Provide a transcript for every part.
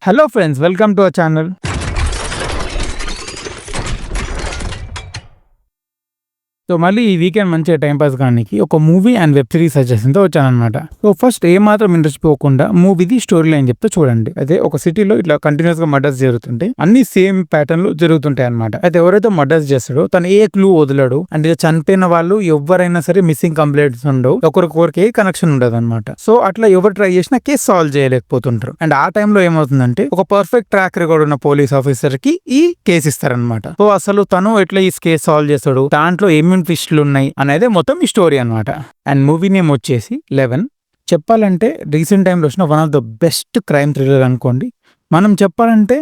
Hello friends, welcome to our channel. So మళ్ళీ ఈ weekend మంచిగా టైం పాస్ కానికి ఒక మూవీ అండ్ వెబ్ సిరీస్ సజెషన్తో వచ్చానమాట. సో ఫస్ట్ ఏమాత్రం ఇంట్రెస్ట్ పోకుండా మూవీది స్టోరీ లైన్ చెప్తే చూడండి. అయితే ఒక సిటీలో ఇట్లా కంటిన్యూస్ గా మర్డర్స్ జరుగుతుంటాయి, అన్ని సేమ్ ప్యాటర్న్ లో జరుగుతుంటాయి అనమాట. అయితే ఎవరైతే మర్డర్స్ చేస్తాడో తను ఏ క్లూ వదలడు, అండ్ చనిపోయిన వాళ్ళు ఎవరైనా సరే మిస్సింగ్ కంప్లైంట్స్ ఉండవు, ఒకరికొకరికి కనెక్షన్ ఉండదు అనమాట. సో అట్లా ఎవరు ట్రై చేసినా కేసు సాల్వ్ చేయలేకపోతుంటారు. అండ్ ఆ టైంలో ఏమవుతుందంటే ఒక పర్ఫెక్ట్ ట్రాక్ రికార్డ్ ఉన్న పోలీస్ ఆఫీసర్ కి ఈ కేసు ఇస్తారనమాట. సో అసలు తను ఎట్లా ఈ కేసు సాల్వ్ చేస్తాడు, దాంట్లో ఏమేమి ట్విస్టులు ఉన్నాయి అనేది మొత్తం ఈ స్టోరీ అనమాట. అండ్ మూవీ నేమ్ వచ్చేసి 11. చెప్పాలంటే రీసెంట్ టైంలో వచ్చిన one of the best crime thriller అనుకోండి. మనం చెప్పాలంటే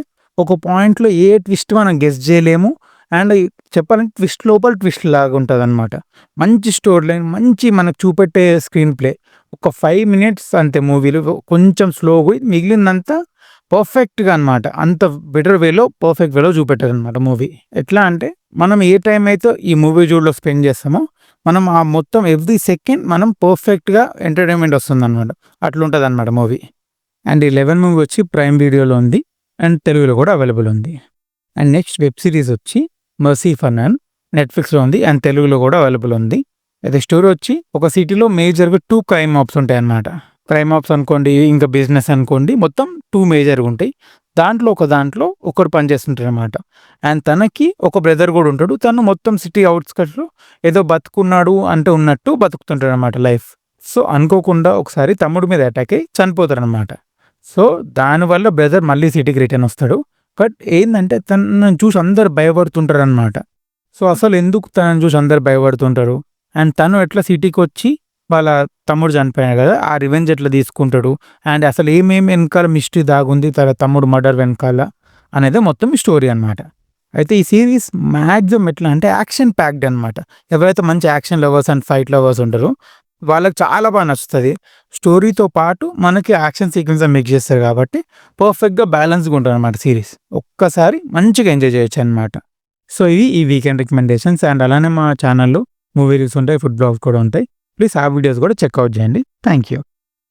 ఒక పాయింట్లో ఏ ట్విస్ట్ మనం గెస్ చేయలేము, అండ్ చెప్పాలంటే ట్విస్ట్ లోపల ట్విస్ట్ లాగా ఉంటుంది అనమాట. మంచి స్టోరీ లైన్, మంచి మనకు చూపెట్టే స్క్రీన్ ప్లే. ఒక 5 minutes అంతే మూవీలో, కొంచెం స్లోగా, మిగిలిందంతా పర్ఫెక్ట్గా అనమాట. అంత బెటర్ వేలో, పర్ఫెక్ట్ వేలో చూపెట్టారు అనమాట మూవీ. ఎట్లా అంటే మనం ఏ టైం అయితే ఈ మూవీ జూడ్లో స్పెండ్ చేస్తామో మనం ఆ మొత్తం ఎవ్రీ సెకండ్ మనం పర్ఫెక్ట్గా ఎంటర్టైన్మెంట్ వస్తుంది అనమాట. అట్లుంటుంది అనమాట మూవీ. అండ్ ఈ 11 మూవీ వచ్చి ప్రైమ్ వీడియోలో ఉంది అండ్ తెలుగులో కూడా అవైలబుల్ ఉంది. అండ్ నెక్స్ట్ వెబ్ సిరీస్ వచ్చి మర్సీ ఫర్ నన్, నెట్ఫ్లిక్స్లో ఉంది అండ్ తెలుగులో కూడా అవైలబుల్ ఉంది. అయితే స్టోరీ వచ్చి ఒక సిటీలో మేజర్గా 2 క్రైమ్ ఆప్స్ ఉంటాయి అన్నమాట. క్రైమ్ ఆప్స్ అనుకోండి, ఇంకా బిజినెస్ అనుకోండి, మొత్తం 2 మేజర్గా ఉంటాయి. దాంట్లో ఒకరు పనిచేస్తుంటారు అనమాట. అండ్ తనకి ఒక బ్రదర్ కూడా ఉంటాడు. తను మొత్తం సిటీ అవుట్స్కట్స్లో ఏదో బతుకున్నాడు అంటే ఉన్నట్టు బతుకుతుంటాడు అనమాట లైఫ్. సో అనుకోకుండా ఒకసారి తమ్ముడి మీద అటాక్ అయ్యి చనిపోతాడు అనమాట. సో దానివల్ల బ్రదర్ మళ్ళీ సిటీకి రిటర్న్ వస్తాడు. బట్ ఏంటంటే తనను చూసి అందరు భయపడుతుంటారు అనమాట. సో అసలు ఎందుకు తనను చూసి అందరు భయపడుతుంటారు, అండ్ తను ఎట్లా సిటీకి వచ్చి వాళ్ళ తమ్ముడు చనిపోయాడు కదా, ఆ రివెంజ్ ఎట్లా తీసుకుంటాడు, అండ్ అసలు ఏమేమి వెనకాల మిస్టరీ దాగుంది తన తమ్ముడు మర్డర్ వెనకాల అనేది మొత్తం ఈ స్టోరీ అనమాట. అయితే ఈ సిరీస్ మ్యాక్సిమం ఎట్లా అంటే యాక్షన్ ప్యాక్డ్ అనమాట. ఎవరైతే మంచి action lovers and fight lovers ఉంటారో వాళ్ళకి చాలా బాగా నచ్చుతుంది. స్టోరీతో పాటు మనకి యాక్షన్ సీక్వెన్స్ మిక్స్ చేస్తారు కాబట్టి పర్ఫెక్ట్గా బ్యాలెన్స్గా ఉంటుంది అనమాట సిరీస్. ఒక్కసారి మంచిగా ఎంజాయ్ చేయొచ్చు అనమాట. సో ఇవి ఈ వీకెండ్ రికమెండేషన్స్. అండ్ అలానే మా ఛానల్లో మూవీ రివ్యూస్ ఉంటాయి, ఫుడ్ బ్లాగ్స్ కూడా ఉంటాయి. ప్లీజ్ ఆ వీడియోస్ కూడా చెక్అవుట్ చేయండి. Thank you.